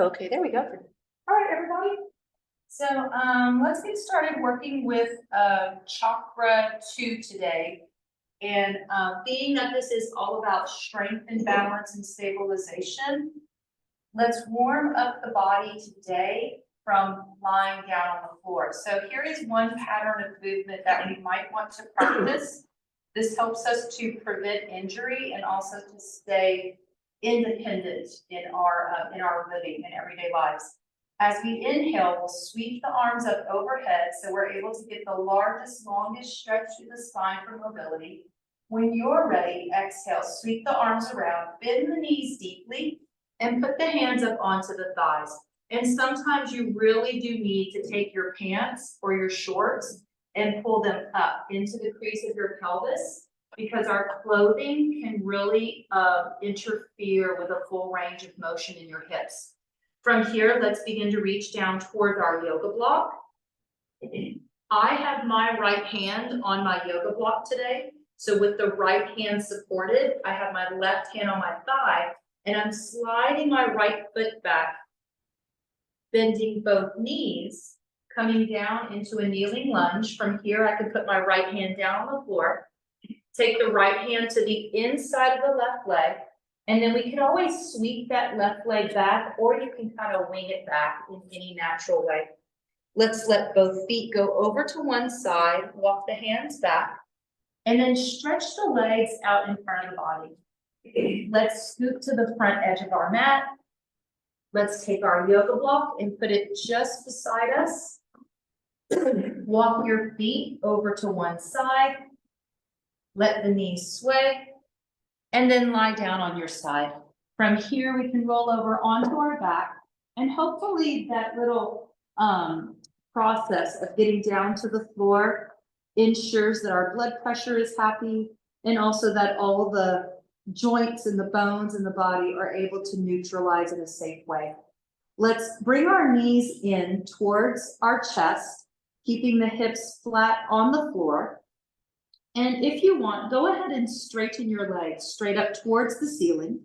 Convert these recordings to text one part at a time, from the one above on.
Okay, there we go. All right, everybody. So let's get started working with chakra 2 today. And being that this is all about strength and balance and stabilization, let's warm up the body today from lying down on the floor. So here is one pattern of movement that we might want to practice. This helps us to prevent injury and also to stay independent in our living and everyday lives. As we inhale, we'll sweep the arms up overhead so we're able to get the largest, longest stretch through the spine for mobility. When you're ready, exhale, sweep the arms around, bend the knees deeply, and put the hands up onto the thighs. And sometimes you really do need to take your pants or your shorts and pull them up into the crease of your pelvis, because our clothing can really interfere with a full range of motion in your hips. From here, let's begin to reach down toward our yoga block. I have my right hand on my yoga block today. So with the right hand supported, I have my left hand on my thigh, and I'm sliding my right foot back, bending both knees, coming down into a kneeling lunge. From here, I can put my right hand down on the floor, take the right hand to the inside of the left leg, and then we can always sweep that left leg back, or you can kind of wing it back in any natural way. Let's let both feet go over to one side, walk the hands back, and then stretch the legs out in front of the body. Let's scoot to the front edge of our mat. Let's take our yoga block and put it just beside us. Walk your feet over to one side. Let the knees sway, and then lie down on your side. From here, we can roll over onto our back, and hopefully that little process of getting down to the floor ensures that our blood pressure is happy, and also that all the joints and the bones in the body are able to neutralize in a safe way. Let's bring our knees in towards our chest, keeping the hips flat on the floor. And if you want, go ahead and straighten your legs straight up towards the ceiling.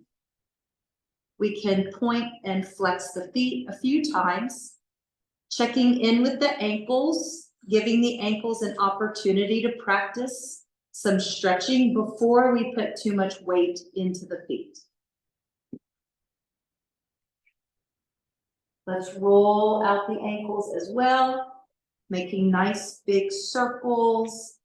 We can point and flex the feet a few times, checking in with the ankles, giving the ankles an opportunity to practice some stretching before we put too much weight into the feet. Let's roll out the ankles as well, making nice big circles,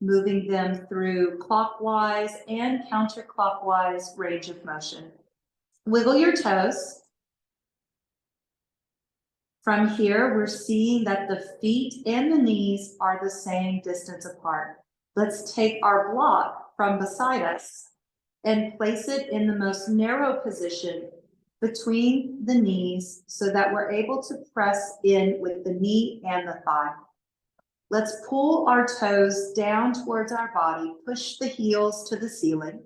moving them through clockwise and counterclockwise range of motion. Wiggle your toes. From here, we're seeing that the feet and the knees are the same distance apart. Let's take our block from beside us and place it in the most narrow position between the knees so that we're able to press in with the knee and the thigh. Let's pull our toes down towards our body, push the heels to the ceiling.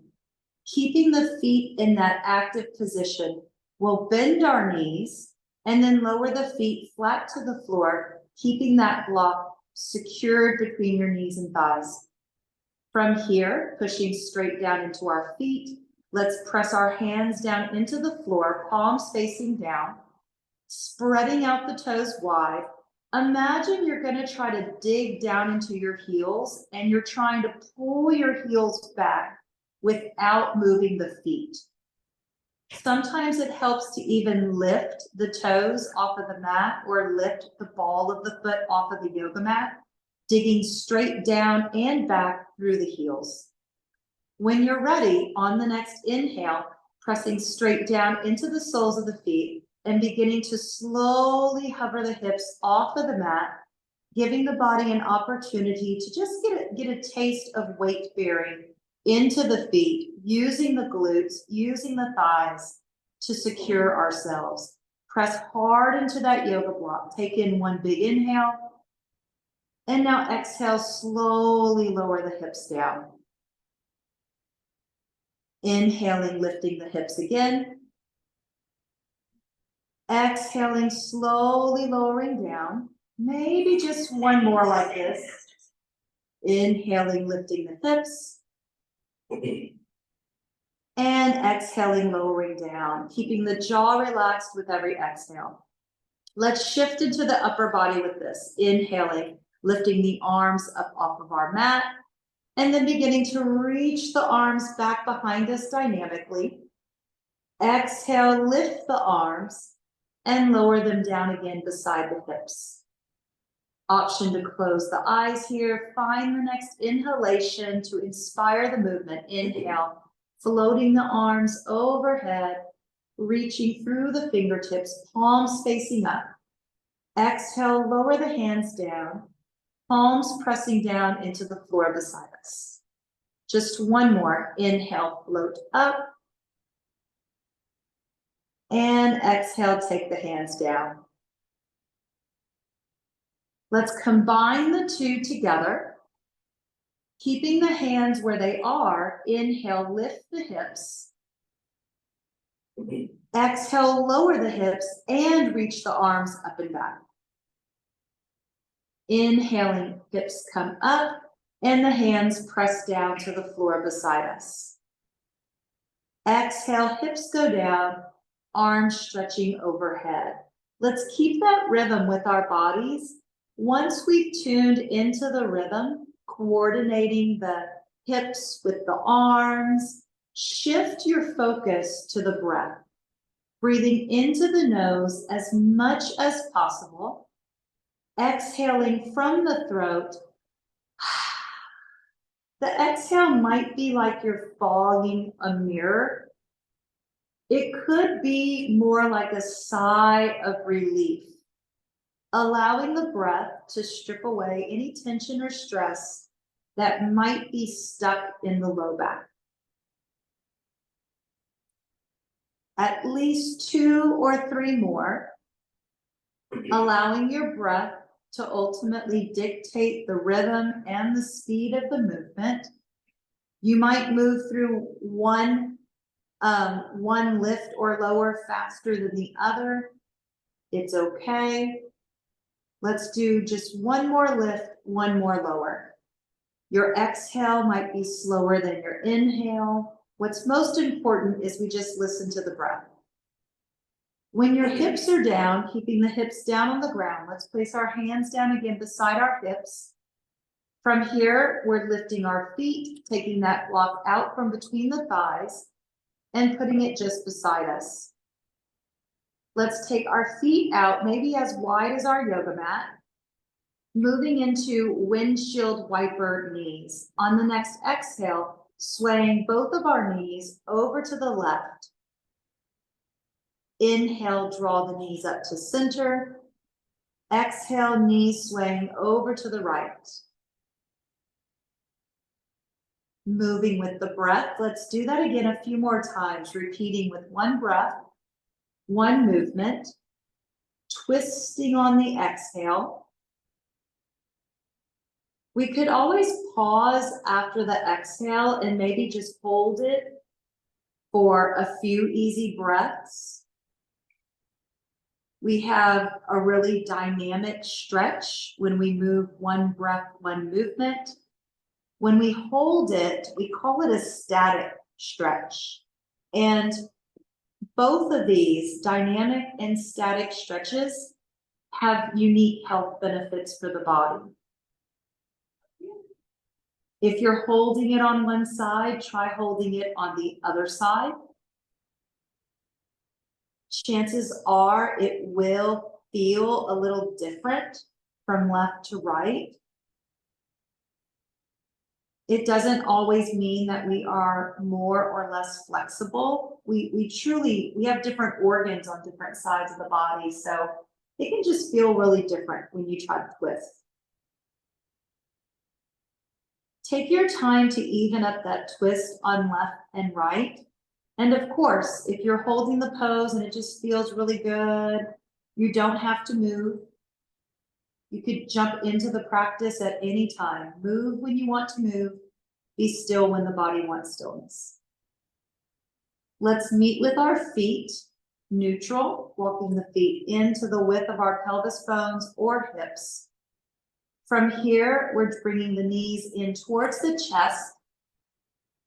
Keeping the feet in that active position, we'll bend our knees and then lower the feet flat to the floor, keeping that block secured between your knees and thighs. From here, pushing straight down into our feet, let's press our hands down into the floor, palms facing down, spreading out the toes wide. Imagine you're going to try to dig down into your heels and you're trying to pull your heels back without moving the feet. Sometimes it helps to even lift the toes off of the mat or lift the ball of the foot off of the yoga mat, digging straight down and back through the heels. When you're ready, on the next inhale, pressing straight down into the soles of the feet and beginning to slowly hover the hips off of the mat, giving the body an opportunity to just get a taste of weight bearing into the feet, using the glutes, using the thighs to secure ourselves. Press hard into that yoga block. Take in one big inhale. And now exhale, slowly lower the hips down. Inhaling, lifting the hips again. Exhaling, slowly lowering down. Maybe just one more like this. Inhaling, lifting the hips. And exhaling, lowering down, keeping the jaw relaxed with every exhale. Let's shift into the upper body with this. Inhaling, lifting the arms up off of our mat, and then beginning to reach the arms back behind us dynamically. Exhale, lift the arms and lower them down again beside the hips. Option to close the eyes here. Find the next inhalation to inspire the movement. Inhale, floating the arms overhead, reaching through the fingertips, palms facing up. Exhale, lower the hands down, palms pressing down into the floor beside us. Just one more. Inhale, float up. And exhale, take the hands down. Let's combine the two together. Keeping the hands where they are, inhale, lift the hips. Exhale, lower the hips and reach the arms up and back. Inhaling, hips come up and the hands press down to the floor beside us. Exhale, hips go down, arms stretching overhead. Let's keep that rhythm with our bodies. Once we've tuned into the rhythm, coordinating the hips with the arms, shift your focus to the breath, breathing into the nose as much as possible, exhaling from the throat. The exhale might be like you're fogging a mirror. It could be more like a sigh of relief, allowing the breath to strip away any tension or stress that might be stuck in the low back. At least 2 or 3 more, allowing your breath to ultimately dictate the rhythm and the speed of the movement. You might move through one lift or lower faster than the other. It's okay. Let's do just one more lift, one more lower. Your exhale might be slower than your inhale. What's most important is we just listen to the breath. When your hips are down, keeping the hips down on the ground, let's place our hands down again beside our hips. From here, we're lifting our feet, taking that block out from between the thighs and putting it just beside us. Let's take our feet out, maybe as wide as our yoga mat, moving into windshield wiper knees. On the next exhale, swaying both of our knees over to the left. Inhale, draw the knees up to center. Exhale, knees swaying over to the right. Moving with the breath. Let's do that again a few more times, repeating with one breath, one movement, twisting on the exhale. We could always pause after the exhale and maybe just hold it for a few easy breaths. We have a really dynamic stretch when we move one breath, one movement. When we hold it, we call it a static stretch. And both of these, dynamic and static stretches, have unique health benefits for the body. If you're holding it on one side, try holding it on the other side. Chances are it will feel a little different from left to right. It doesn't always mean that we are more or less flexible. We have different organs on different sides of the body, so it can just feel really different when you try to twist. Take your time to even up that twist on left and right. And of course, if you're holding the pose and it just feels really good, you don't have to move. You could jump into the practice at any time. Move when you want to move. Be still when the body wants stillness. Let's meet with our feet, neutral, walking the feet into the width of our pelvis bones or hips. From here, we're bringing the knees in towards the chest.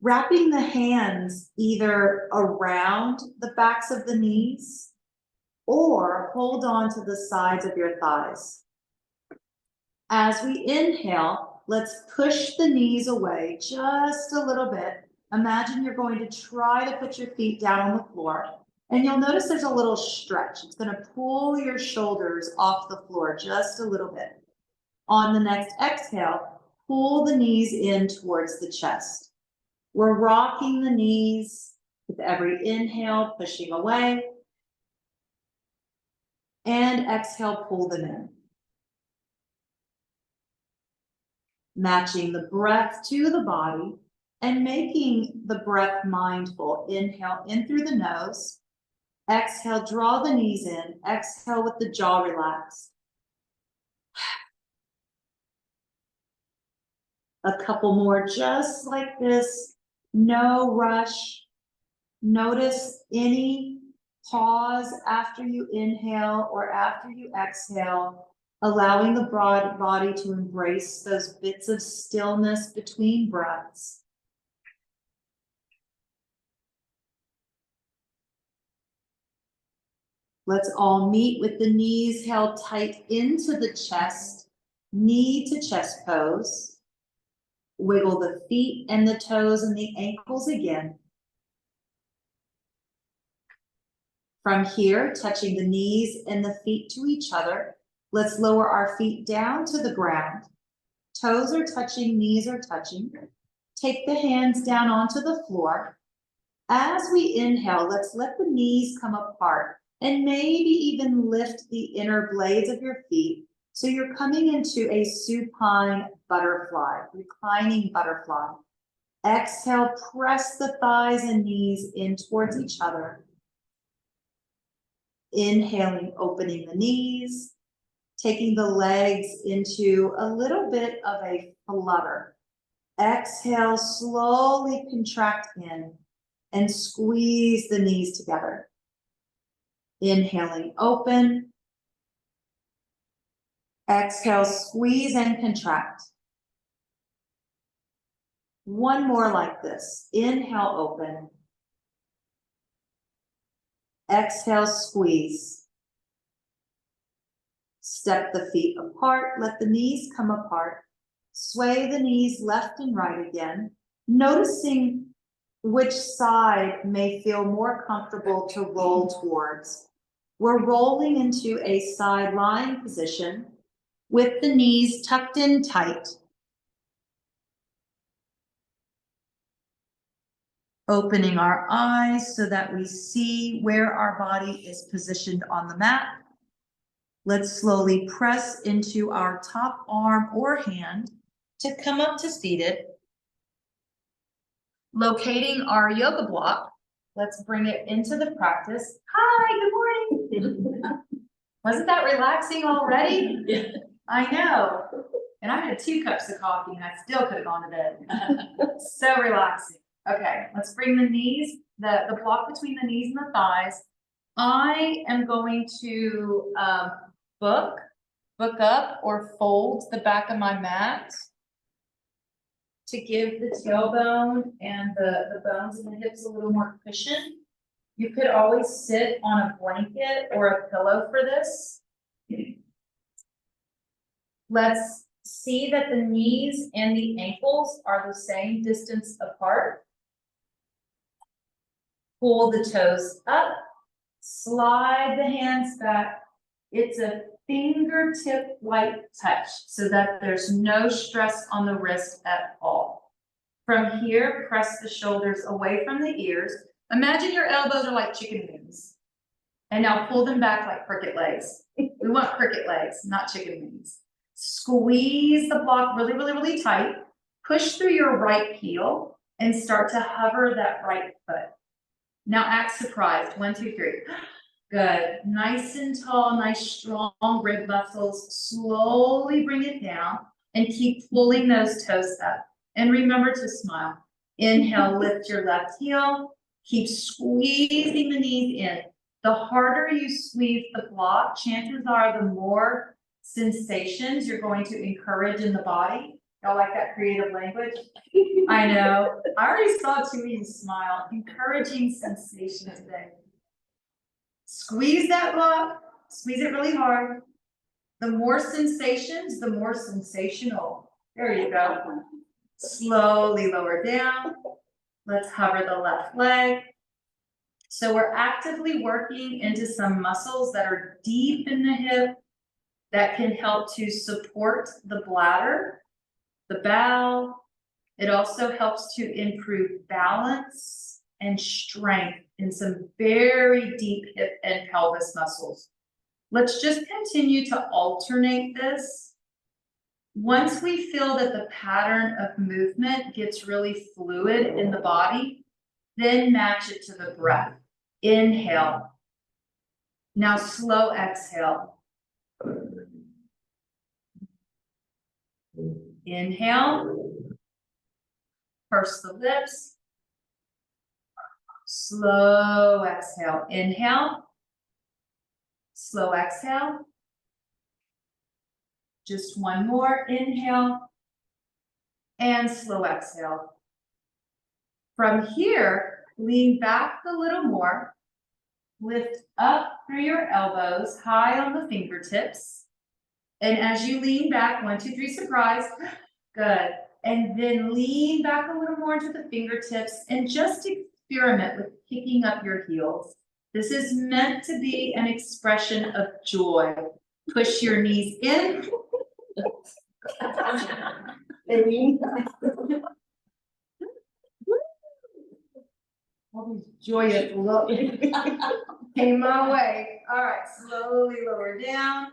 Wrapping the hands either around the backs of the knees or hold on to the sides of your thighs. As we inhale, let's push the knees away just a little bit. Imagine you're going to try to put your feet down on the floor, and you'll notice there's a little stretch. It's going to pull your shoulders off the floor just a little bit. On the next exhale, pull the knees in towards the chest. We're rocking the knees with every inhale, pushing away, and exhale, pull them in. Matching the breath to the body and making the breath mindful. Inhale in through the nose. Exhale, draw the knees in. Exhale with the jaw relaxed. A couple more just like this. No rush. Notice any pause after you inhale or after you exhale, allowing the broad body to embrace those bits of stillness between breaths. Let's all meet with the knees held tight into the chest, knee to chest pose. Wiggle the feet and the toes and the ankles again. From here, touching the knees and the feet to each other, let's lower our feet down to the ground. Toes are touching, knees are touching. Take the hands down onto the floor. As we inhale, let's let the knees come apart and maybe even lift the inner blades of your feet. So you're coming into a supine butterfly, reclining butterfly. Exhale, press the thighs and knees in towards each other. Inhaling, opening the knees, taking the legs into a little bit of a flutter. Exhale, slowly contract in and squeeze the knees together. Inhaling, open. Exhale, squeeze and contract. One more like this. Inhale, open. Exhale, squeeze. Step the feet apart, let the knees come apart. Sway the knees left and right again, noticing which side may feel more comfortable to roll towards. We're rolling into a side lying position with the knees tucked in tight. Opening our eyes so that we see where our body is positioned on the mat. Let's slowly press into our top arm or hand to come up to seated. Locating our yoga block, let's bring it into the practice. Hi, good morning. Wasn't that relaxing already? Yeah. I know. And I had 2 cups of coffee and I still could have gone to bed. So relaxing. Okay, let's bring the knees, the block between the knees and the thighs. I am going to book up or fold the back of my mat to give the tailbone and the bones and the hips a little more cushion. You could always sit on a blanket or a pillow for this. Let's see that the knees and the ankles are the same distance apart. Pull the toes up, slide the hands back. It's a fingertip light touch so that there's no stress on the wrist at all. From here, press the shoulders away from the ears. Imagine your elbows are like chicken wings. And now pull them back like cricket legs. We want cricket legs, not chicken wings. Squeeze the block really, really, really tight. Push through your right heel and start to hover that right foot. Now act surprised. 1, 2, 3. Good. Nice and tall, nice strong rib muscles. Slowly bring it down and keep pulling those toes up. And remember to smile. Inhale, lift your left heel. Keep squeezing the knees in. The harder you squeeze the block, chances are the more sensations you're going to encourage in the body. Y'all like that creative language? I know. I already saw Tui's smile. Encouraging sensation today. Squeeze that block. Squeeze it really hard. The more sensations, the more sensational. There you go. Slowly lower down. Let's hover the left leg. So we're actively working into some muscles that are deep in the hip that can help to support the bladder, the bowel. It also helps to improve balance and strength in some very deep hip and pelvis muscles. Let's just continue to alternate this. Once we feel that the pattern of movement gets really fluid in the body, then match it to the breath. Inhale. Now slow exhale. Inhale. Purse the lips. Slow exhale. Inhale. Slow exhale. Just one more. Inhale. And slow exhale. From here, lean back a little more. Lift up through your elbows, high on the fingertips. And as you lean back, 1, 2, 3, surprise. Good. And then lean back a little more into the fingertips and just experiment with kicking up your heels. This is meant to be an expression of joy. Push your knees in. All these joyous looks came my way. All right, slowly lower down.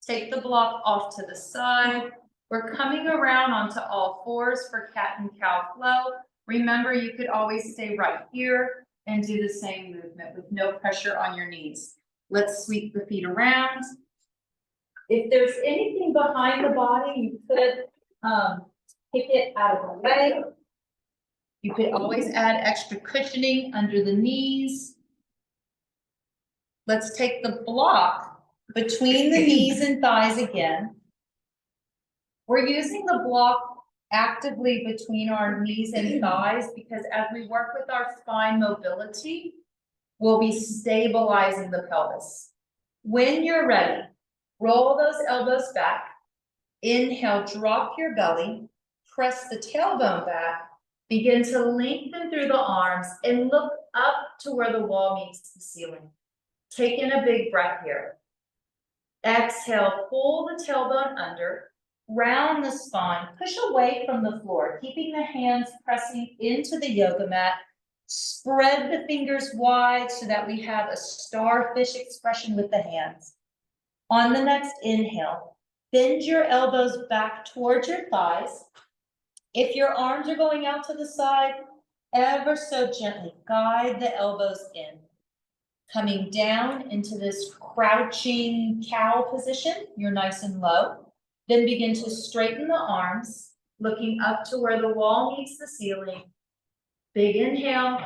Take the block off to the side. We're coming around onto all fours for cat and cow flow. Remember, you could always stay right here and do the same movement with no pressure on your knees. Let's sweep the feet around. If there's anything behind the body, you could kick it out of the way. You could always add extra cushioning under the knees. Let's take the block between the knees and thighs again. We're using the block actively between our knees and thighs because as we work with our spine mobility, we'll be stabilizing the pelvis. When you're ready, roll those elbows back. Inhale, drop your belly, press the tailbone back, begin to lengthen through the arms and look up to where the wall meets the ceiling. Take in a big breath here. Exhale, pull the tailbone under. Round the spine, push away from the floor, keeping the hands pressing into the yoga mat. Spread the fingers wide so that we have a starfish expression with the hands. On the next inhale, bend your elbows back towards your thighs. If your arms are going out to the side, ever so gently guide the elbows in. Coming down into this crouching cow position, you're nice and low. Then begin to straighten the arms, looking up to where the wall meets the ceiling. Big inhale.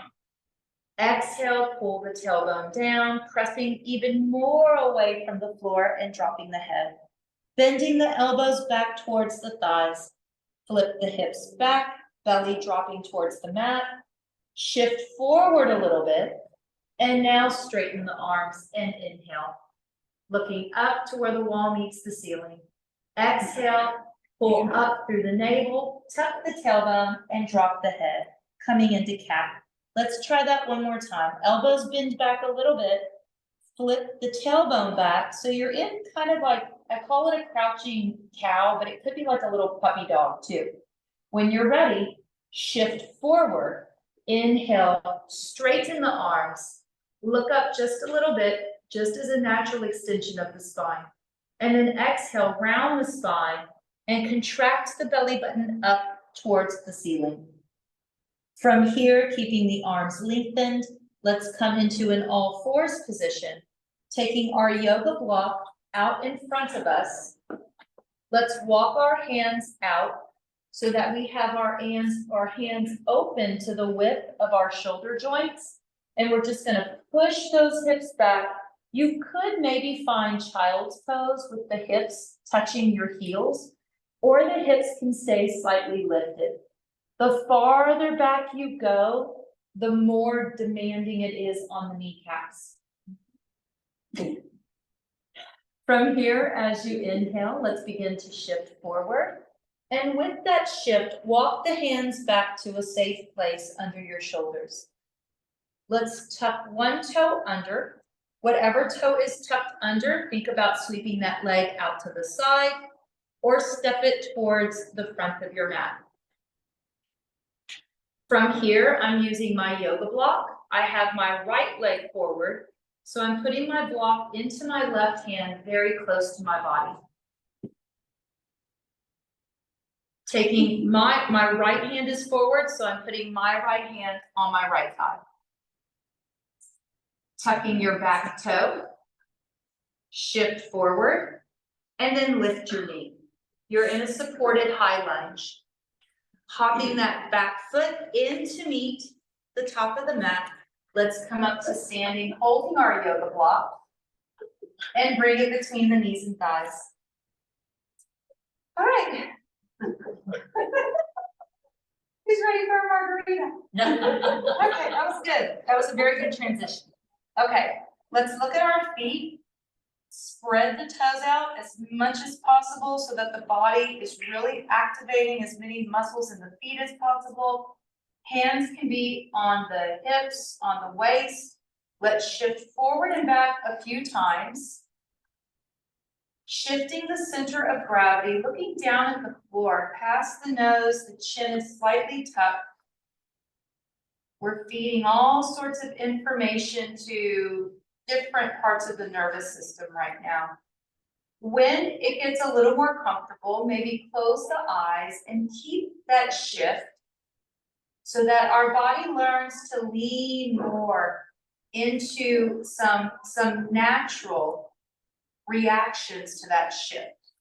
Exhale, pull the tailbone down, pressing even more away from the floor and dropping the head. Bending the elbows back towards the thighs. Flip the hips back, belly dropping towards the mat. Shift forward a little bit. And now straighten the arms and inhale. Looking up to where the wall meets the ceiling. Exhale, pull up through the navel, tuck the tailbone, and drop the head, coming into cat. Let's try that one more time. Elbows bend back a little bit. Flip the tailbone back. So you're in kind of like, I call it a crouching cow, but it could be like a little puppy dog too. When you're ready, shift forward. Inhale, straighten the arms. Look up just a little bit, just as a natural extension of the spine. And then exhale, round the spine and contract the belly button up towards the ceiling. From here, keeping the arms lengthened, let's come into an all fours position. Taking our yoga block out in front of us, let's walk our hands out so that we have our hands open to the width of our shoulder joints. And we're just gonna push those hips back. You could maybe find child's pose with the hips touching your heels. or the hips can stay slightly lifted. The farther back you go, the more demanding it is on the kneecaps. From here, as you inhale, let's begin to shift forward. And with that shift, walk the hands back to a safe place under your shoulders. Let's tuck one toe under. Whatever toe is tucked under, think about sweeping that leg out to the side or step it towards the front of your mat. From here, I'm using my yoga block. I have my right leg forward, so I'm putting my block into my left hand very close to my body. Taking my right hand is forward, so I'm putting my right hand on my right thigh. Tucking your back toe, shift forward, and then lift your knee. You're in a supported high lunge. Hopping that back foot in to meet the top of the mat. Let's come up to standing, holding our yoga block, and bring it between the knees and thighs. All right. Who's ready for a margarita? Okay, that was good. That was a very good transition. Okay, let's look at our feet. Spread the toes out as much as possible so that the body is really activating as many muscles in the feet as possible. Hands can be on the hips, on the waist. Let's shift forward and back a few times. Shifting the center of gravity, looking down at the floor, past the nose, the chin is slightly tucked. We're feeding all sorts of information to different parts of the nervous system right now. When it gets a little more comfortable, maybe close the eyes and keep that shift so that our body learns to lean more into some natural reactions to that shift.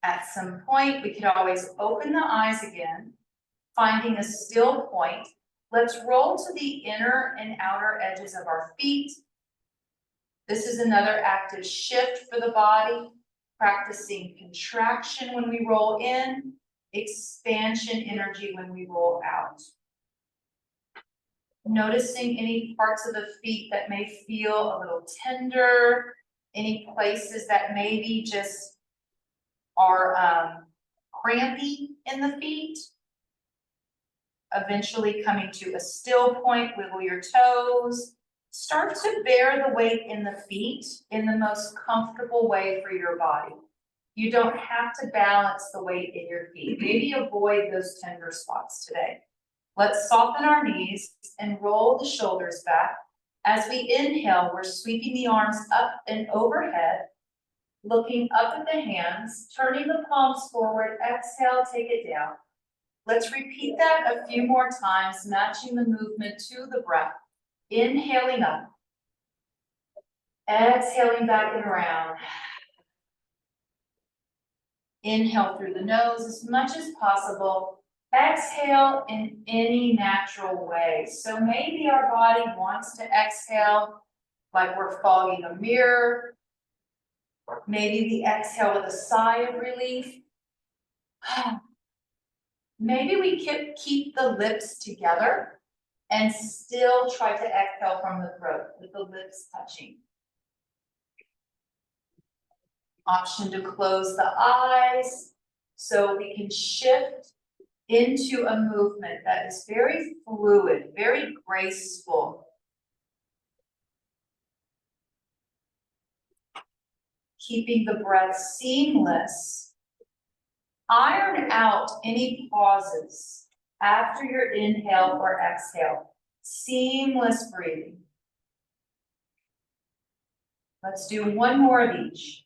At some point, we could always open the eyes again, finding a still point. Let's roll to the inner and outer edges of our feet. This is another active shift for the body, practicing contraction when we roll in, expansion energy when we roll out. Noticing any parts of the feet that may feel a little tender, any places that maybe just are crampy in the feet. Eventually coming to a still point, wiggle your toes. Start to bear the weight in the feet in the most comfortable way for your body. You don't have to balance the weight in your feet. Maybe avoid those tender spots today. Let's soften our knees and roll the shoulders back. As we inhale, we're sweeping the arms up and overhead, looking up at the hands, turning the palms forward. Exhale, take it down. Let's repeat that a few more times, matching the movement to the breath. Inhaling up. Exhaling back and around. Inhale through the nose as much as possible. Exhale in any natural way. So maybe our body wants to exhale like we're fogging a mirror. Maybe the exhale with a sigh of relief. Maybe we keep the lips together and still try to exhale from the throat with the lips touching. Option to close the eyes so we can shift into a movement that is very fluid, very graceful. Keeping the breath seamless. Iron out any pauses after your inhale or exhale. Seamless breathing. Let's do one more of each.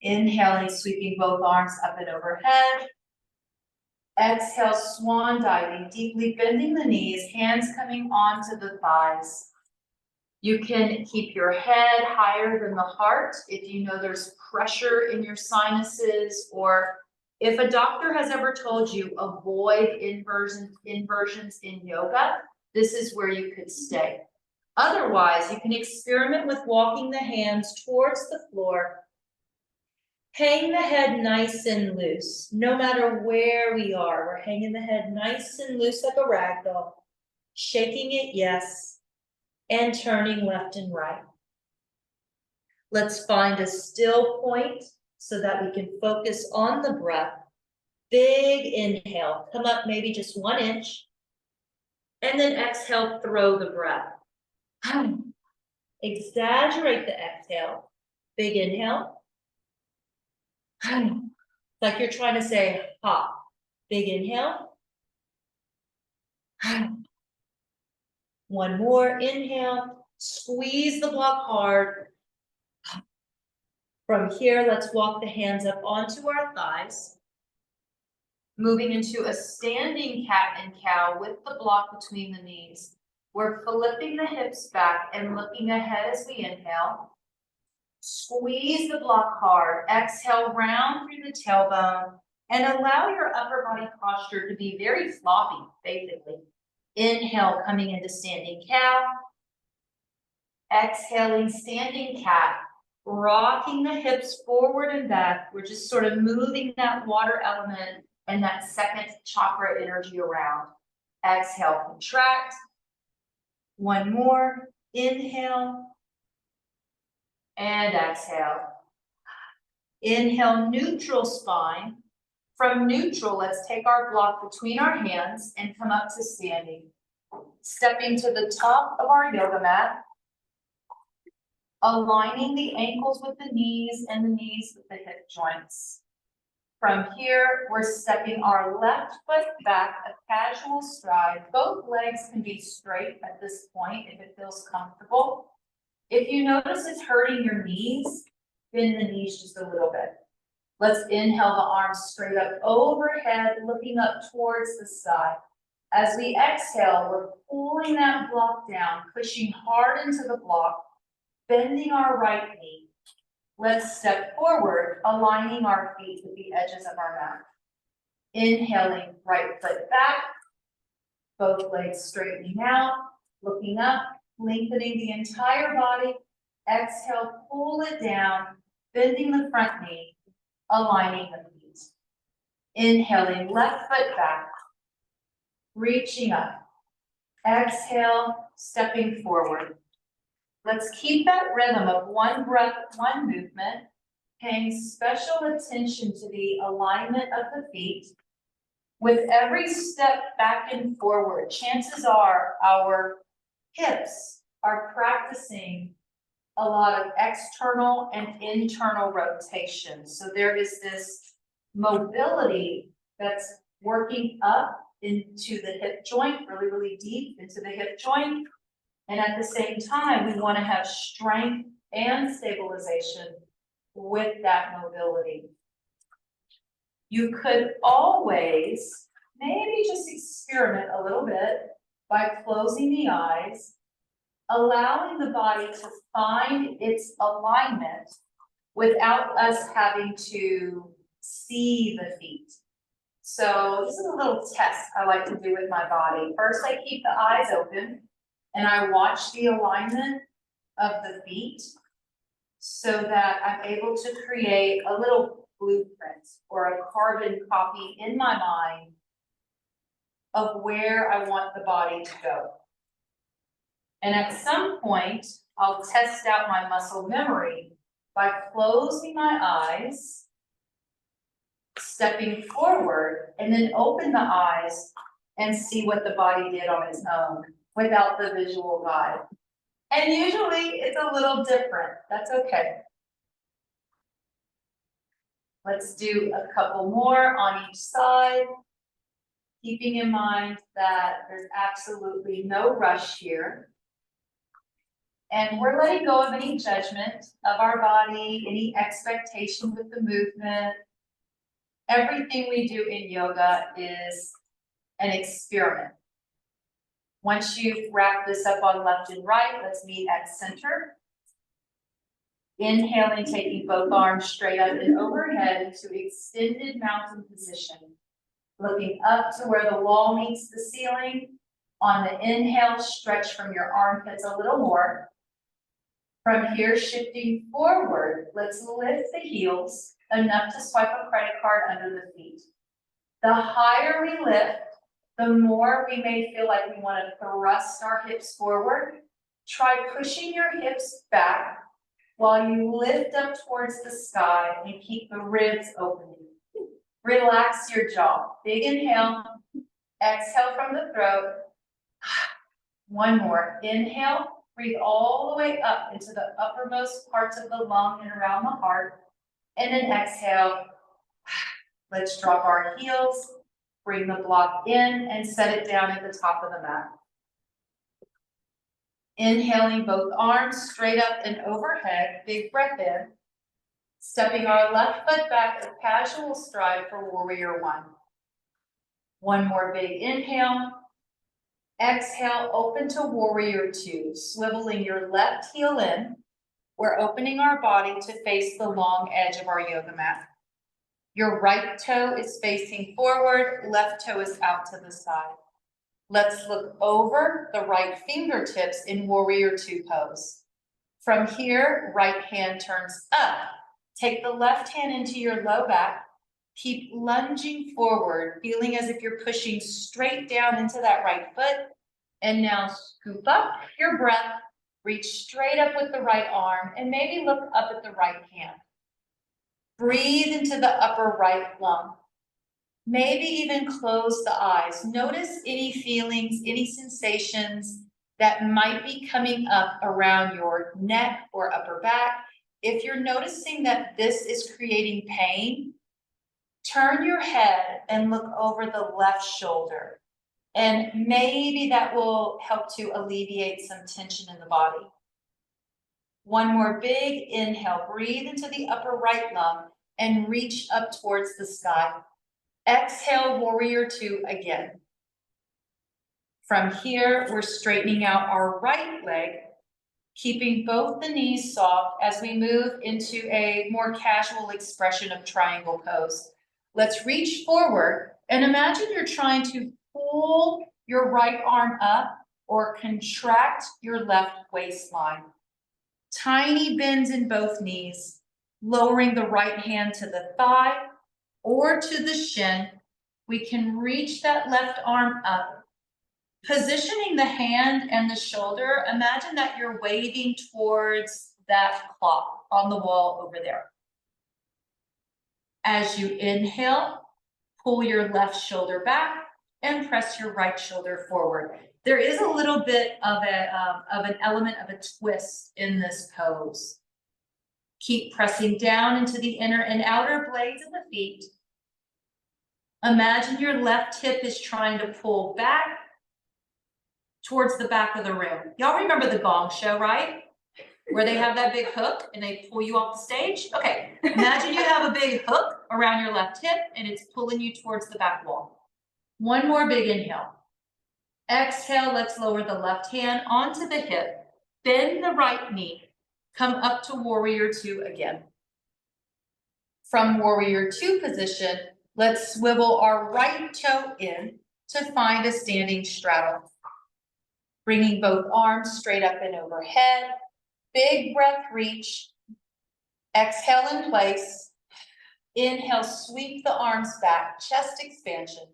Inhaling, sweeping both arms up and overhead. Exhale, swan diving, deeply bending the knees, hands coming onto the thighs. You can keep your head higher than the heart if you know there's pressure in your sinuses, or if a doctor has ever told you avoid inversions in yoga, this is where you could stay. Otherwise, you can experiment with walking the hands towards the floor. Hang the head nice and loose, no matter where we are. We're hanging the head nice and loose like a rag doll, shaking it yes, and turning left and right. Let's find a still point so that we can focus on the breath. Big inhale, come up maybe just 1 inch, and then exhale, throw the breath. Exaggerate the exhale. Big inhale. Like you're trying to say ha. Big inhale. One more inhale. Squeeze the block hard. From here, let's walk the hands up onto our thighs. Moving into a standing cat and cow with the block between the knees. We're flipping the hips back and looking ahead as we inhale. Squeeze the block hard. Exhale, round through the tailbone and allow your upper body posture to be very floppy, basically. Inhale, coming into standing cow. Exhaling, standing cat. Rocking the hips forward and back. We're just sort of moving that water element and that second chakra energy around. Exhale, contract. One more. Inhale. And exhale. Inhale, neutral spine. From neutral, let's take our block between our hands and come up to standing. Stepping to the top of our yoga mat. Aligning the ankles with the knees and the knees with the hip joints. From here, we're stepping our left foot back, a casual stride. Both legs can be straight at this point if it feels comfortable. If you notice it's hurting your knees, bend the knees just a little bit. Let's inhale the arms straight up overhead, looking up towards the sky. As we exhale, we're pulling that block down, pushing hard into the block, bending our right knee. Let's step forward, aligning our feet with the edges of our mat. Inhaling, right foot back, both legs straightening out, looking up, lengthening the entire body. Exhale, pull it down, bending the front knee, aligning the feet. Inhaling, left foot back, reaching up. Exhale, stepping forward. Let's keep that rhythm of one breath, one movement, paying special attention to the alignment of the feet. With every step back and forward, chances are our hips are practicing a lot of external and internal rotation. So there is this mobility that's working up into the hip joint, really, really deep into the hip joint. And at the same time, we want to have strength and stabilization with that mobility. You could always maybe just experiment a little bit by closing the eyes, allowing the body to find its alignment without us having to see the feet. So this is a little test I like to do with my body. First, I keep the eyes open. And I watch the alignment of the feet so that I'm able to create a little blueprint or a carbon copy in my mind of where I want the body to go. And at some point, I'll test out my muscle memory by closing my eyes, stepping forward, and then open the eyes and see what the body did on its own, without the visual guide. And usually it's a little different. That's okay. Let's do a couple more on each side, keeping in mind that there's absolutely no rush here. And we're letting go of any judgment of our body, any expectation with the movement. Everything we do in yoga is an experiment. Once you've wrapped this up on left and right, let's meet at center. Inhaling, taking both arms straight up and overhead into extended mountain position. Looking up to where the wall meets the ceiling. On the inhale, stretch from your armpits a little more. From here, shifting forward, let's lift the heels enough to swipe a credit card under the feet. The higher we lift, the more we may feel like we want to thrust our hips forward. Try pushing your hips back while you lift up towards the sky and keep the ribs opening. Relax your jaw. Big inhale, exhale from the throat. One more. Inhale, breathe all the way up into the uppermost parts of the lung and around the heart. And then exhale. Let's drop our heels, bring the block in and set it down at the top of the mat. Inhaling both arms straight up and overhead, big breath in. Stepping our left foot back a casual stride for warrior one. One more big inhale. Exhale, open to warrior two, swiveling your left heel in. We're opening our body to face the long edge of our yoga mat. Your right toe is facing forward, left toe is out to the side. Let's look over the right fingertips in warrior two pose. From here, right hand turns up. Take the left hand into your low back. Keep lunging forward, feeling as if you're pushing straight down into that right foot. And now scoop up your breath, reach straight up with the right arm, and maybe look up at the right hand. Breathe into the upper right lung. Maybe even close the eyes. Notice any feelings, any sensations that might be coming up around your neck or upper back. If you're noticing that this is creating pain, turn your head and look over the left shoulder. And maybe that will help to alleviate some tension in the body. One more big inhale, breathe into the upper right lung and reach up towards the sky. Exhale, warrior two again. From here, we're straightening out our right leg, keeping both the knees soft as we move into a more casual expression of triangle pose. Let's reach forward and imagine you're trying to pull your right arm up or contract your left waistline. Tiny bends in both knees, lowering the right hand to the thigh or to the shin. We can reach that left arm up. Positioning the hand and the shoulder, imagine that you're waving towards that clock on the wall over there. As you inhale, pull your left shoulder back and press your right shoulder forward. There is a little bit of an element of a twist in this pose. Keep pressing down into the inner and outer blades of the feet. Imagine your left hip is trying to pull back towards the back of the room. Y'all remember the Gong Show, right? Where they have that big hook and they pull you off the stage? Okay, imagine you have a big hook around your left hip and it's pulling you towards the back wall. One more big inhale. Exhale, let's lower the left hand onto the hip. Bend the right knee. Come up to warrior two again. From warrior two position, let's swivel our right toe in to find a standing straddle. Bringing both arms straight up and overhead. Big breath, reach. Exhale in place. Inhale, sweep the arms back, chest expansion.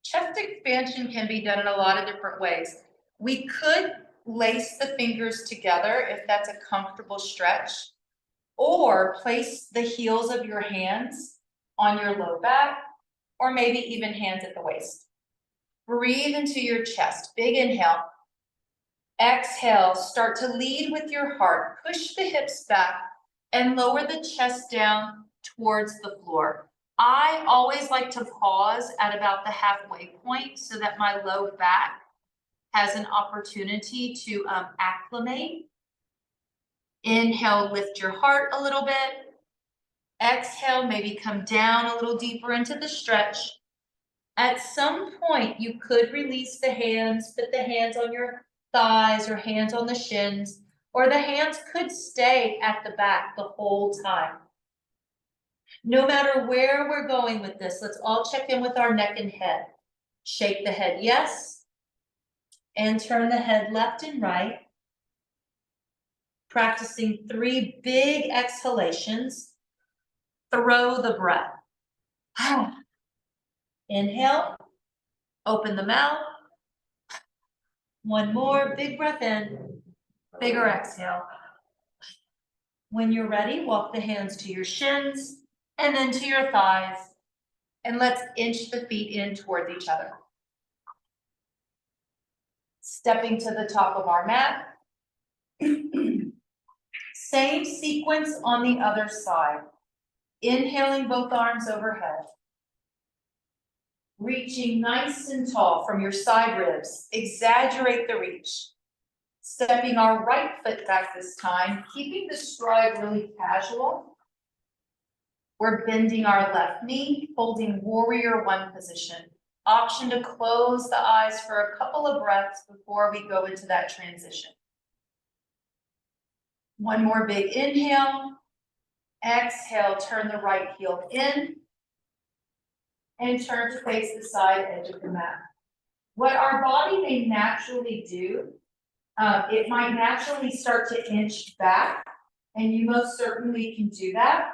Chest expansion can be done in a lot of different ways. We could lace the fingers together if that's a comfortable stretch, or place the heels of your hands on your low back, or maybe even hands at the waist. Breathe into your chest, big inhale. Exhale, start to lead with your heart. Push the hips back and lower the chest down towards the floor. I always like to pause at about the halfway point so that my low back has an opportunity to acclimate. Inhale, lift your heart a little bit. Exhale, maybe come down a little deeper into the stretch. At some point, you could release the hands, put the hands on your thighs or hands on the shins, or the hands could stay at the back the whole time. No matter where we're going with this, let's all check in with our neck and head. Shake the head, yes. and turn the head left and right. Practicing 3 big exhalations. Throw the breath. Inhale, open the mouth. One more, big breath in, bigger exhale. When you're ready, walk the hands to your shins and then to your thighs. And let's inch the feet in towards each other. Stepping to the top of our mat. Same sequence on the other side. Inhaling both arms overhead. Reaching nice and tall from your side ribs. Exaggerate the reach. Stepping our right foot back this time, keeping the stride really casual. We're bending our left knee, holding warrior one position. Option to close the eyes for a couple of breaths before we go into that transition. One more big inhale. Exhale, turn the right heel in. And turn to face the side edge of the mat. What our body may naturally do, it might naturally start to inch back, and you most certainly can do that.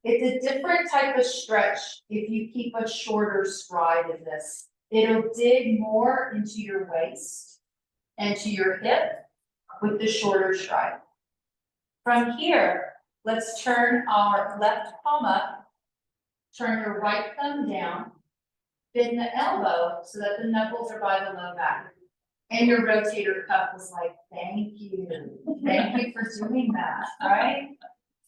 It's a different type of stretch if you keep a shorter stride in this. It'll dig more into your waist and to your hip with the shorter stride. From here, let's turn our left palm up, turn your right thumb down, bend the elbow so that the knuckles are by the low back. And your rotator cuff is like, thank you. Thank you for doing that, right?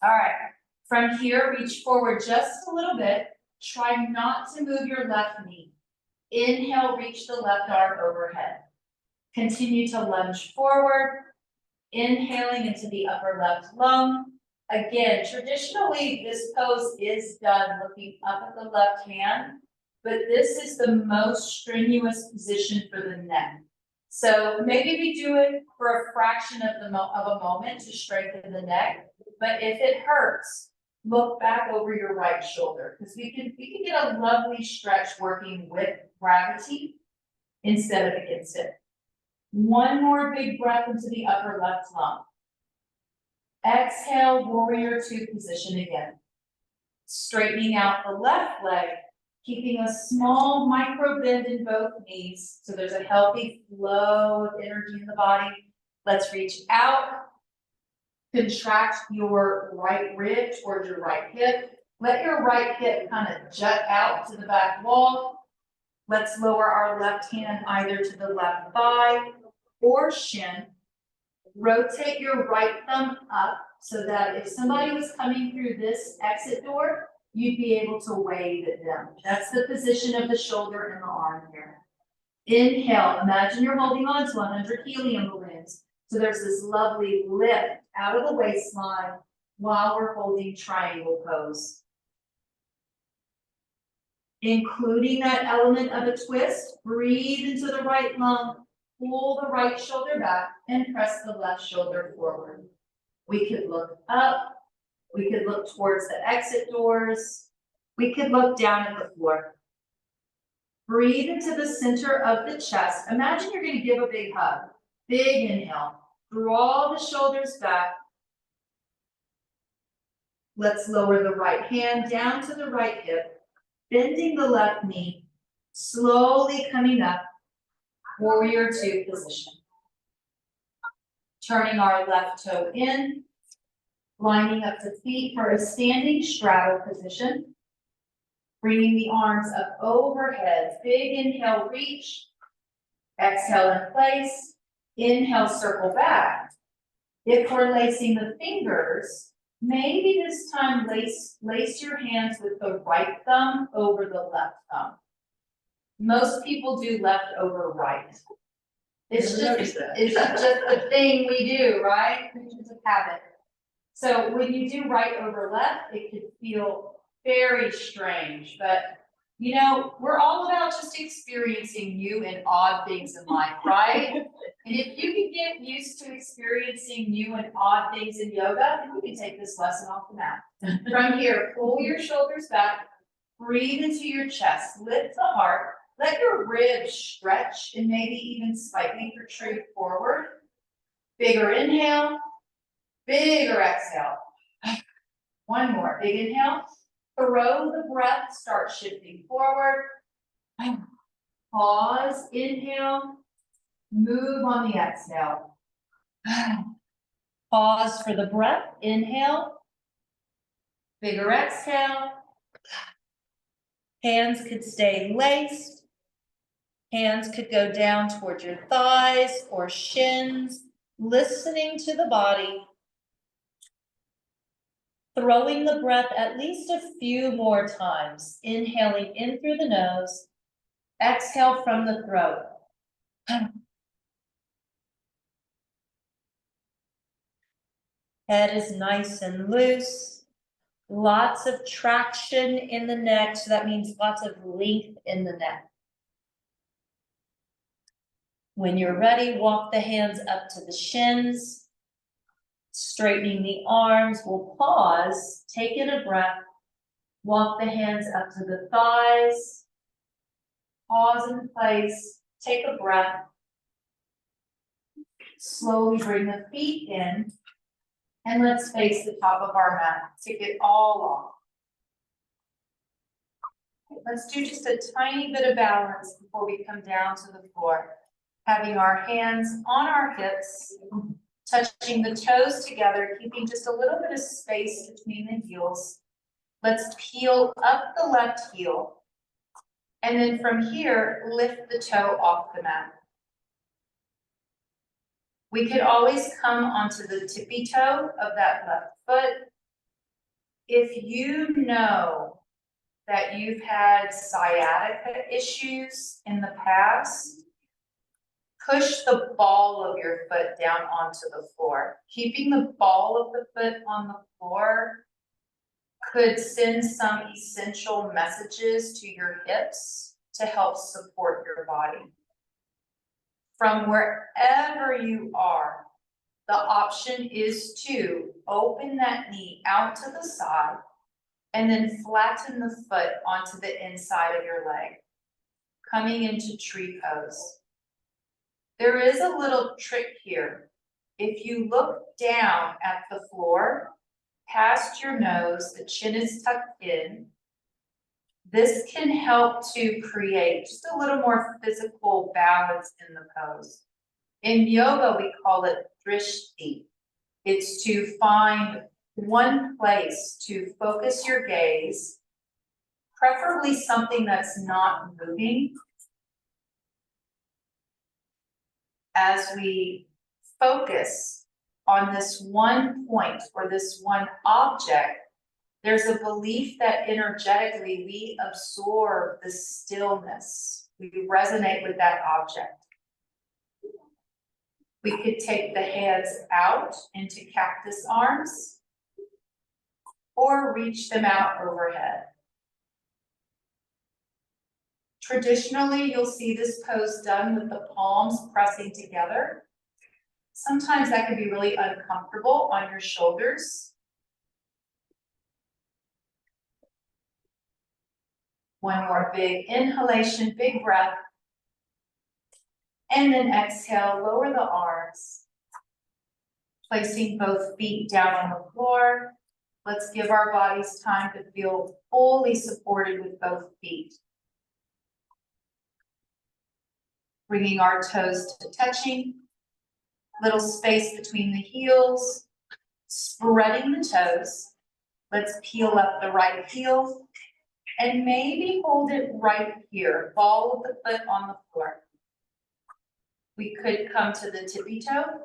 All right. From here, reach forward just a little bit. Try not to move your left knee. Inhale, reach the left arm overhead. Continue to lunge forward. Inhaling into the upper left lung. Again, traditionally, this pose is done looking up at the left hand, but this is the most strenuous position for the neck. So maybe we do it for a fraction of a moment to strengthen the neck, but if it hurts, look back over your right shoulder, because we can get a lovely stretch working with gravity instead of against it. One more big breath into the upper left lung. Exhale, warrior two position again. Straightening out the left leg, keeping a small micro bend in both knees so there's a healthy flow of energy in the body. Let's reach out. Contract your right rib towards your right hip. Let your right hip kind of jut out to the back wall. Let's lower our left hand either to the left thigh or shin. Rotate your right thumb up so that if somebody was coming through this exit door, you'd be able to wave at them. That's the position of the shoulder and the arm here. Inhale, imagine you're holding on to 100 helium balloons. So there's this lovely lift out of the waistline while we're holding triangle pose. Including that element of a twist, breathe into the right lung, pull the right shoulder back, and press the left shoulder forward. We could look up, we could look towards the exit doors, we could look down at the floor. Breathe into the center of the chest. Imagine you're going to give a big hug. Big inhale. Draw the shoulders back. Let's lower the right hand down to the right hip, bending the left knee, slowly coming up, warrior two position. Turning our left toe in, lining up the feet for a standing straddle position. Bringing the arms up overhead. Big inhale, reach. Exhale in place. Inhale, circle back. If we're lacing the fingers, maybe this time lace your hands with the right thumb over the left thumb. Most people do left over right. It's just a thing we do, right? It's a habit. So when you do right over left, it could feel very strange, but you know, we're all about just experiencing new and odd things in life, right? And if you can get used to experiencing new and odd things in yoga, then you can take this lesson off the mat. From here, pull your shoulders back, breathe into your chest, lift the heart, let your ribs stretch and maybe even slightly protrude forward. Bigger inhale, bigger exhale. One more, big inhale. Throw the breath, start shifting forward. Pause, inhale, move on the exhale. Pause for the breath, inhale, bigger exhale. Hands could stay laced. Hands could go down toward your thighs or shins, listening to the body. Throwing the breath at least a few more times, inhaling in through the nose, exhale from the throat. Head is nice and loose. Lots of traction in the neck, so that means lots of length in the neck. When you're ready, walk the hands up to the shins, straightening the arms. We'll pause, take in a breath, walk the hands up to the thighs, pause in place, take a breath. Slowly bring the feet in, and let's face the top of our mat, take it all off. Let's do just a tiny bit of balance before we come down to the floor. Having our hands on our hips, touching the toes together, keeping just a little bit of space between the heels. Let's peel up the left heel, and then from here, lift the toe off the mat. We could always come onto the tippy toe of that left foot. If you know that you've had sciatica issues in the past, push the ball of your foot down onto the floor. Keeping the ball of the foot on the floor could send some essential messages to your hips to help support your body. From wherever you are, the option is to open that knee out to the side and then flatten the foot onto the inside of your leg, coming into tree pose. There is a little trick here. If you look down at the floor, past your nose, the chin is tucked in. This can help to create just a little more physical balance in the pose. In yoga, we call it drishti. It's to find one place to focus your gaze, preferably something that's not moving. As we focus on this one point or this one object, there's a belief that energetically we absorb the stillness. We resonate with that object. We could take the hands out into cactus arms or reach them out overhead. Traditionally, you'll see this pose done with the palms pressing together. Sometimes that can be really uncomfortable on your shoulders. One more big inhalation, big breath. And then exhale, lower the arms. Placing both feet down on the floor. Let's give our bodies time to feel fully supported with both feet. Bringing our toes to touching. Little space between the heels. Spreading the toes. Let's peel up the right heel. And maybe hold it right here, ball of the foot on the floor. We could come to the tippy toe.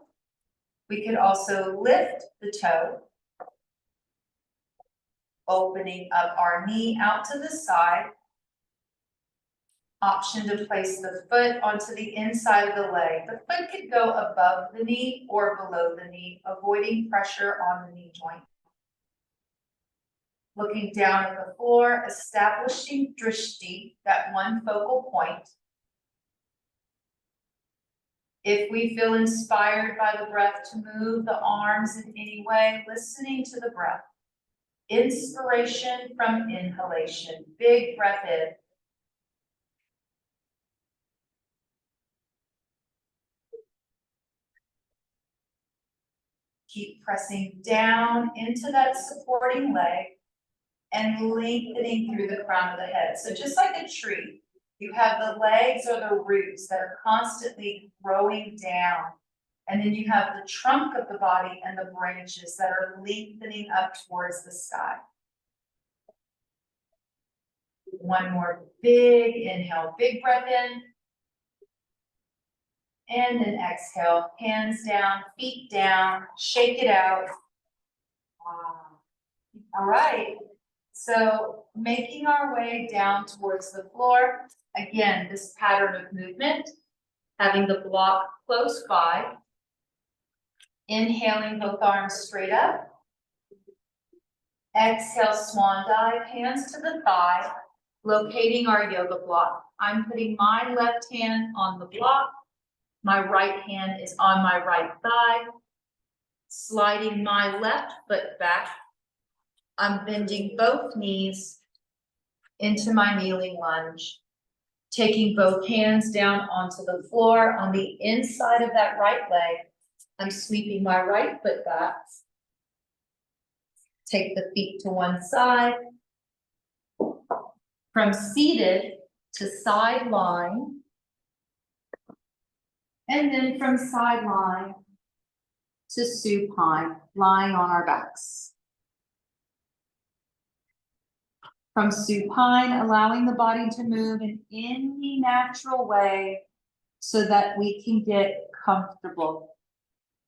We could also lift the toe, opening up our knee out to the side. Option to place the foot onto the inside of the leg. The foot could go above the knee or below the knee, avoiding pressure on the knee joint. Looking down at the floor, establishing drishti, that one focal point. If we feel inspired by the breath to move the arms in any way, listening to the breath. Inspiration from inhalation, big breath in. Keep pressing down into that supporting leg and lengthening through the crown of the head. So just like a tree, you have the legs or the roots that are constantly growing down. And then you have the trunk of the body and the branches that are lengthening up towards the sky. One more big inhale, big breath in. And then exhale, hands down, feet down, shake it out. Wow. All right. So making our way down towards the floor. Again, this pattern of movement, having the block close by. Inhaling both arms straight up. Exhale, swan dive, hands to the thigh, locating our yoga block. I'm putting my left hand on the block. My right hand is on my right thigh. Sliding my left foot back. I'm bending both knees into my kneeling lunge. Taking both hands down onto the floor on the inside of that right leg. I'm sweeping my right foot back. Take the feet to one side. From seated to sideline. And then from sideline to supine, lying on our backs. From supine, allowing the body to move in any natural way so that we can get comfortable.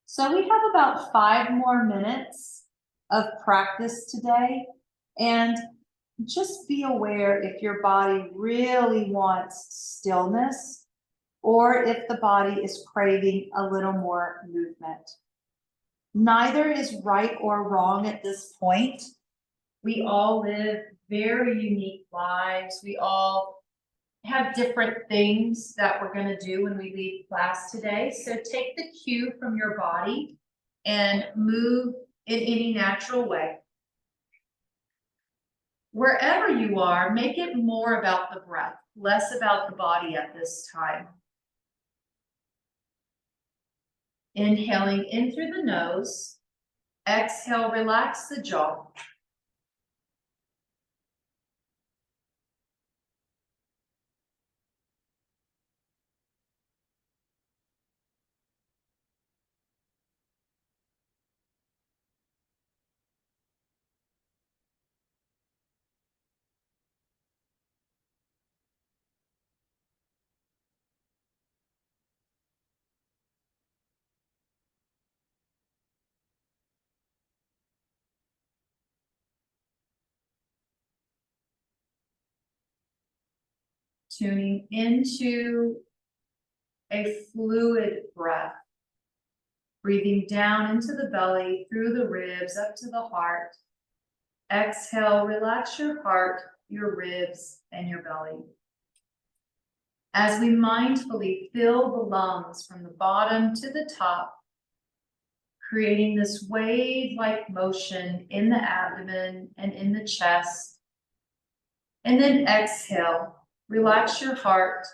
So we have about 5 more minutes of practice today, and just be aware if your body really wants stillness or if the body is craving a little more movement. Neither is right or wrong at this point. We all live very unique lives. We all have different things that we're going to do when we leave class today. So take the cue from your body and move in any natural way. Wherever you are, make it more about the breath, less about the body at this time. Inhaling in through the nose. Exhale, relax the jaw. Tuning into a fluid breath. Breathing down into the belly, through the ribs, up to the heart. Exhale, relax your heart, your ribs, and your belly. As we mindfully fill the lungs from the bottom to the top, creating this wave-like motion in the abdomen and in the chest. And then exhale, relax your heart,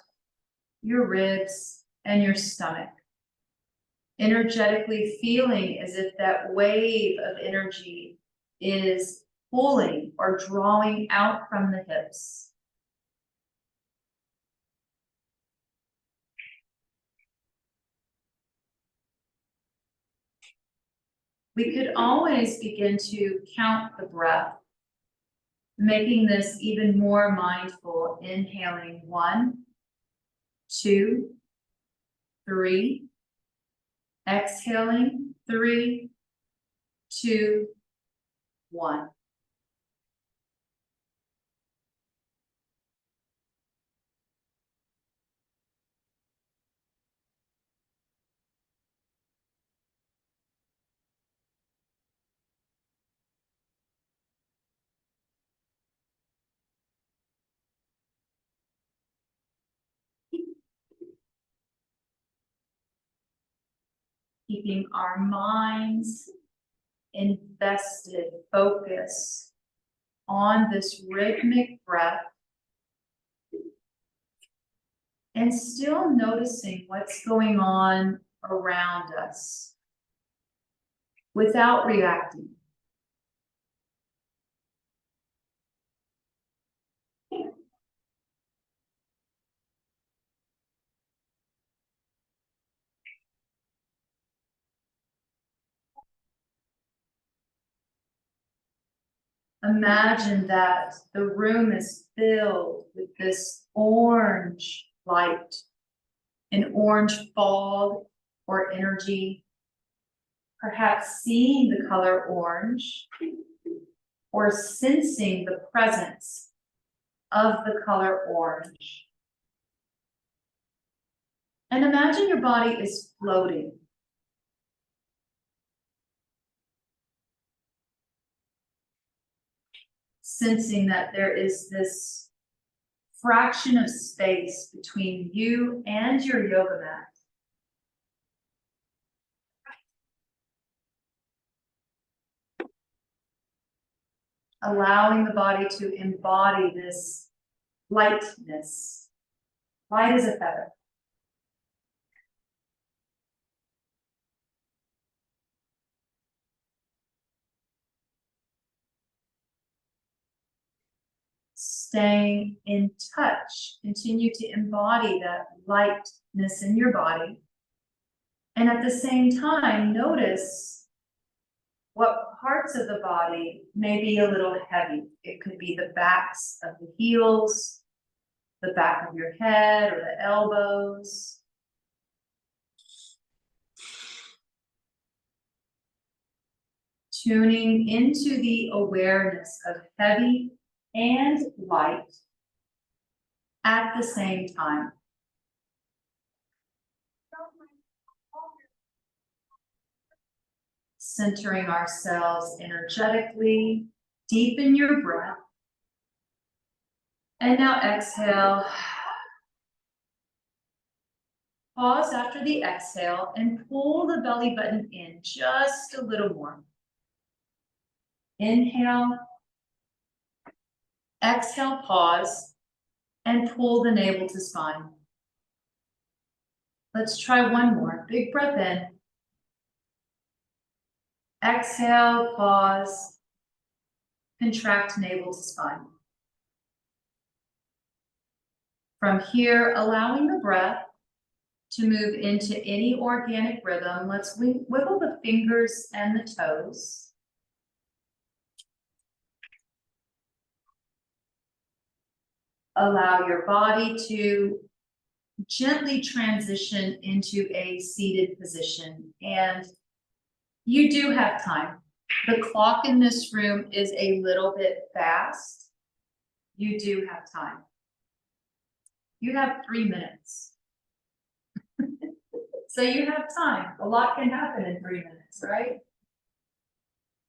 your ribs, and your stomach. Energetically feeling as if that wave of energy is pulling or drawing out from the hips. We could always begin to count the breath, making this even more mindful. Inhaling 1, 2, 3. Exhaling 3, 2, 1. Keeping our minds invested, focused on this rhythmic breath, and still noticing what's going on around us. without reacting. Imagine that the room is filled with this orange light, an orange fog or energy, perhaps seeing the color orange or sensing the presence of the color orange. And imagine your body is floating. Sensing that there is this fraction of space between you and your yoga mat. Allowing the body to embody this lightness, light as a feather. Staying in touch, continue to embody that lightness in your body. And at the same time, notice what parts of the body may be a little heavy. It could be the backs of the heels, the back of your head, or the elbows. Tuning into the awareness of heavy and light at the same time. Centering ourselves energetically, deepen your breath. And now exhale. Pause after the exhale and pull the belly button in just a little more. Inhale. Exhale, pause, and pull the navel to spine. Let's try one more. Big breath in. Exhale, pause, contract navel to spine. From here, allowing the breath to move into any organic rhythm, let's wiggle the fingers and the toes. Allow your body to gently transition into a seated position. And you do have time. The clock in this room is a little bit fast. You do have time. You have 3 minutes. So you have time. A lot can happen in 3 minutes, right?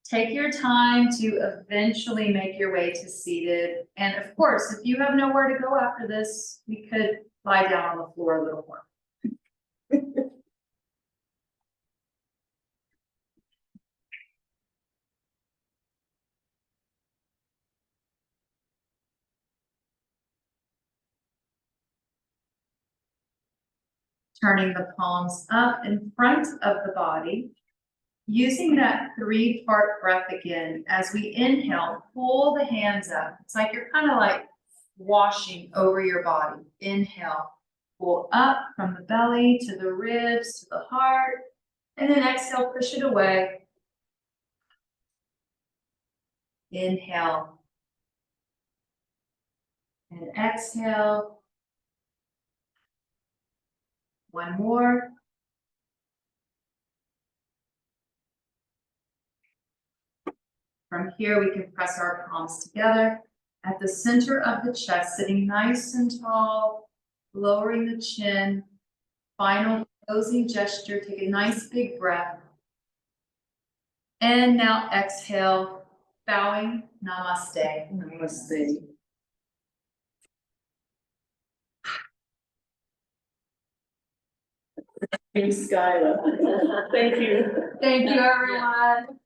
Take your time to eventually make your way to seated. And of course, if you have nowhere to go after this, we could lie down on the floor a little more. Turning the palms up in front of the body. Using that 3-part breath again, as we inhale, pull the hands up. It's like you're kind of like washing over your body. Inhale, pull up from the belly to the ribs, to the heart, and then exhale, push it away. Inhale, and exhale. One more. From here, we can press our palms together at the center of the chest, sitting nice and tall, lowering the chin. Final closing gesture, take a nice big breath. And now exhale, bowing, namaste. Namaste. Thank you, Skila. Thank you. Thank you, everyone.